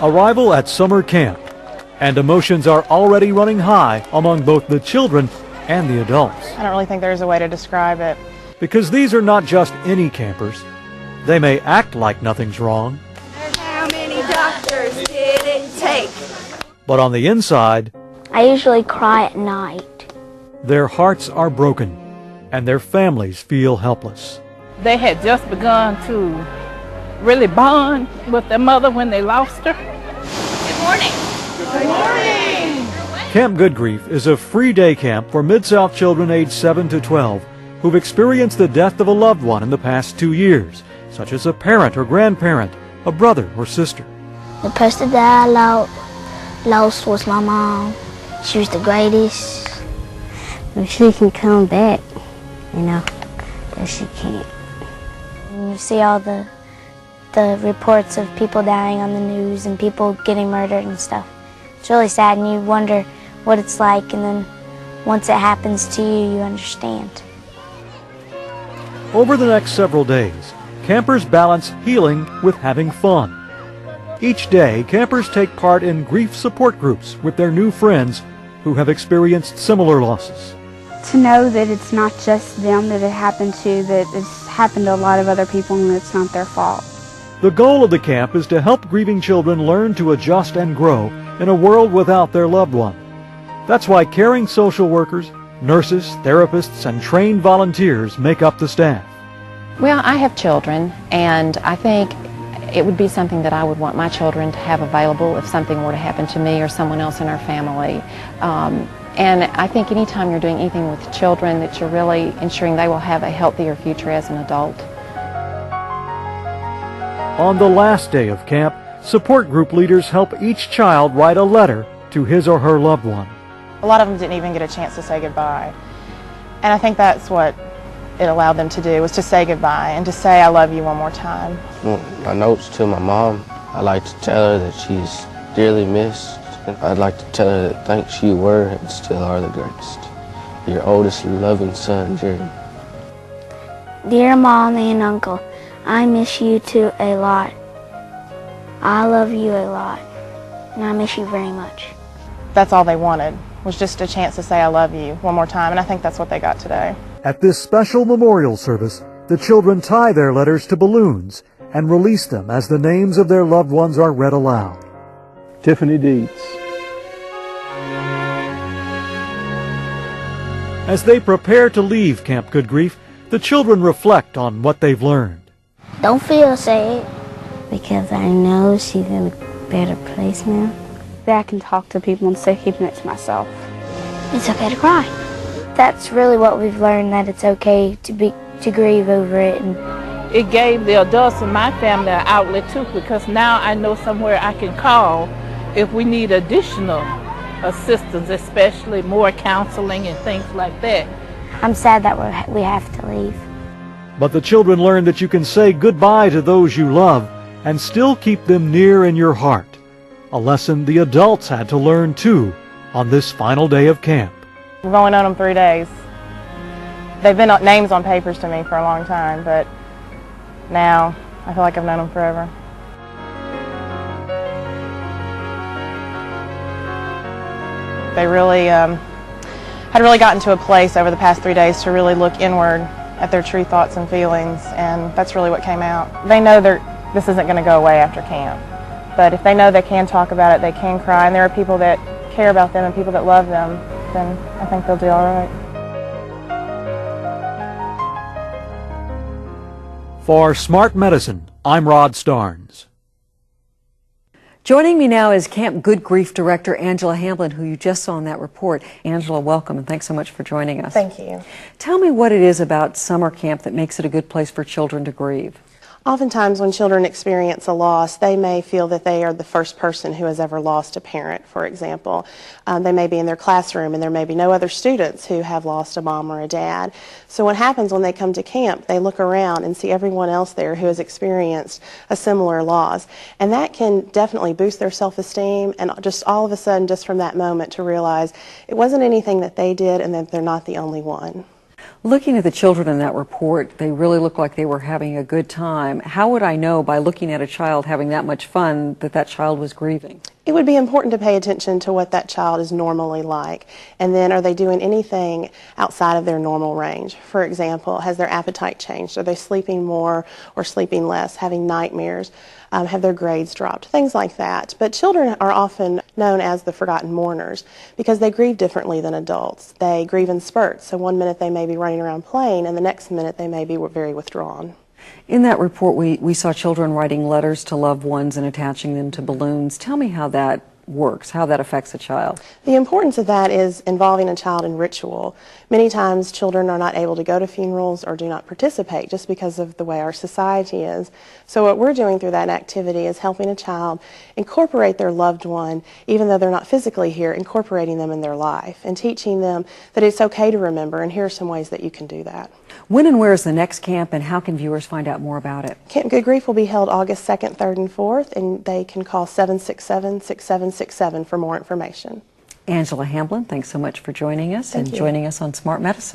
Arrival at summer camp, and emotions are already running high among both the children and the adults. I don't really think there's a way to describe it. Because these are not just any campers. They may act like nothing's wrong. How many doctors did it take? But on the inside, I usually cry at night. their hearts are broken, and their families feel helpless. They had just begun to really bond with their mother when they lost her. Good morning. Good morning. Camp Good Grief is a free day camp for Mid-South children aged 7 to 12 who've experienced the death of a loved one in the past 2 years, such as a parent or grandparent, a brother or sister. The person that I lost was my mom. She was the greatest. If she can come back, but she can't. And you see all the reports of people dying on the news and people getting murdered and stuff. It's really sad, and you wonder what it's like, and then once it happens to you, you understand. Over the next several days, campers balance healing with having fun. Each day, campers take part in grief support groups with their new friends who have experienced similar losses. To know that it's not just them that it happened to, that it's happened to a lot of other people and it's not their fault. The goal of the camp is to help grieving children learn to adjust and grow in a world without their loved one. That's why caring social workers, nurses, therapists, and trained volunteers make up the staff. Well, I have children, and I think it would be something that I would want my children to have available if something were to happen to me or someone else in our family. And I think anytime you're doing anything with children, that you're really ensuring they will have a healthier future as an adult. On the last day of camp, support group leaders help each child write a letter to his or her loved one. A lot of them didn't even get a chance to say goodbye. And I think that's what it allowed them to do, was to say goodbye and to say I love you one more time. My notes to my mom, I like to tell her that she's dearly missed. I'd like to tell her that thanks you were and still are the greatest. Your oldest loving son, Jerry. Dear Mom and Uncle, I miss you too a lot. I love you a lot, and I miss you very much. That's all they wanted, was just a chance to say I love you one more time, and I think that's what they got today. At this special memorial service, the children tie their letters to balloons and release them as the names of their loved ones are read aloud. Tiffany Dietz. As they prepare to leave Camp Good Grief, the children reflect on what they've learned. Don't feel sad, because I know she's in a better place now. That I can talk to people instead of keeping it to myself. It's okay to cry. That's really what we've learned, that it's okay to grieve over it. And It gave the adults in my family an outlet too, because now I know somewhere I can call if we need additional assistance, especially more counseling and things like that. I'm sad that we have to leave. But the children learn that you can say goodbye to those you love and still keep them near in your heart. A lesson the adults had to learn too on this final day of camp. We've only known them 3 days. They've been names on papers to me for a long time, but now I feel like I've known them forever. They really had really gotten to a place over the past 3 days to really look inward at their true thoughts and feelings, and that's really what came out. They know this isn't going to go away after camp, but if they know they can talk about it, they can cry, and there are people that care about them and people that love them, then I think they'll do all right. For Smart Medicine, I'm Rod Starnes. Joining me now is Camp Good Grief Director Angela Hamblin, who you just saw in that report. Angela, welcome, and thanks so much for joining us. Thank you. Tell me what it is about summer camp that makes it a good place for children to grieve. Oftentimes when children experience a loss, they may feel that they are the first person who has ever lost a parent, for example. They may be in their classroom and there may be no other students who have lost a mom or a dad. So what happens when they come to camp, they look around and see everyone else there who has experienced a similar loss. And that can definitely boost their self-esteem, and just all of a sudden, just from that moment, to realize it wasn't anything that they did and that they're not the only one. Looking at the children in that report, they really look like they were having a good time. How would I know by looking at a child having that much fun that that child was grieving? It would be important to pay attention to what that child is normally like. And then, are they doing anything outside of their normal range? For example, has their appetite changed? Are they sleeping more or sleeping less, having nightmares? Have their grades dropped? Things like that. But children are often known as the forgotten mourners because they grieve differently than adults. They grieve in spurts. So one minute they may be running around playing, and the next minute they may be very withdrawn. In that report, we saw children writing letters to loved ones and attaching them to balloons. Tell me how that works, how that affects a child. The importance of that is involving a child in ritual. Many times children are not able to go to funerals or do not participate just because of the way our society is. So what we're doing through that activity is helping a child incorporate their loved one, even though they're not physically here, incorporating them in their life and teaching them that it's okay to remember, and here are some ways that you can do that. When and where is the next camp, and how can viewers find out more about it? Camp Good Grief will be held August 2nd, 3rd, and 4th, and they can call 767-6767 for more information. Angela Hamblin, thanks so much for joining us Thank you. joining us on Smart Medicine.